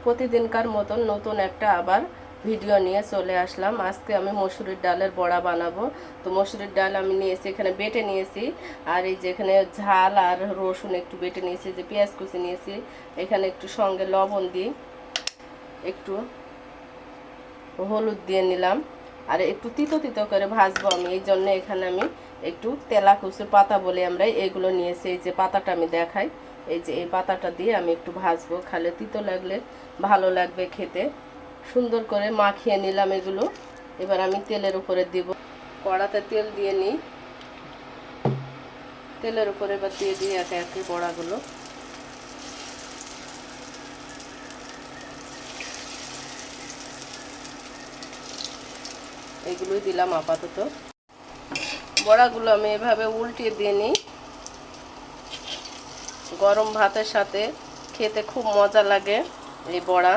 প্রতিদিনকার মতন নতুন একটা আবার ভিডিও নিয়ে চলে আসলাম। আজকে আমি মসুরির ডালের বড়া বানাবো। তো মসুরির ডাল আমি নিয়েছি, এখানে বেটে নিয়েছি। আর এই যে এখানে ঝাল আর রসুন একটু বেটে নিয়েছি, যে পেঁয়াজ কুচি নিয়েছি, এখানে একটু সঙ্গে লবণ দিই, একটু হলুদ দিয়ে নিলাম। আর একটু তিতো তিতো করে ভাজবো আমি, এই জন্য এখানে আমি একটু তেলাকুচুর পাতা বলে আমরা এগুলো নিয়েছি। এই যে পাতাটা আমি দেখাই, এই যে এই পাতাটা দিয়ে আমি একটু ভাজবো, খালে তিতো লাগলে ভালো লাগবে খেতে। সুন্দর করে মাখিয়ে নিলাম এগুলো। এবার আমি তেলের উপরে দিব, কড়াতে তেল দিয়ে নিই, তেলের উপরে এবার দিয়ে দিই একে একে বড়াগুলো। এগুলোই দিলাম আপাতত। বড়াগুলো আমি এভাবে উল্টিয়ে দিয়ে নিই। গরম ভাতের সাথে খেতে খুব মজা লাগে এই বড়া।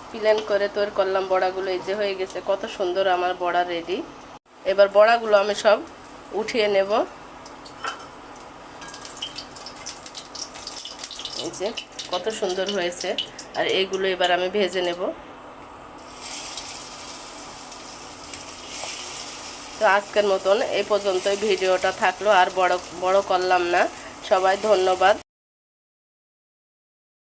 প্লেন করে তৈরি করলাম বড়াগুলো, এই যে হয়ে গেছে, কত সুন্দর আমার বড়া রেডি। এবার বড়াগুলো আমি সব উঠিয়ে নেব। এই যে কত সুন্দর হয়েছে। আর এইগুলো এবার আমি ভেজে নেব। তো আজকের মতন এই পর্যন্তই ভিডিওটা থাকলো, আর বড় করলাম না। সবাই ধন্যবাদ।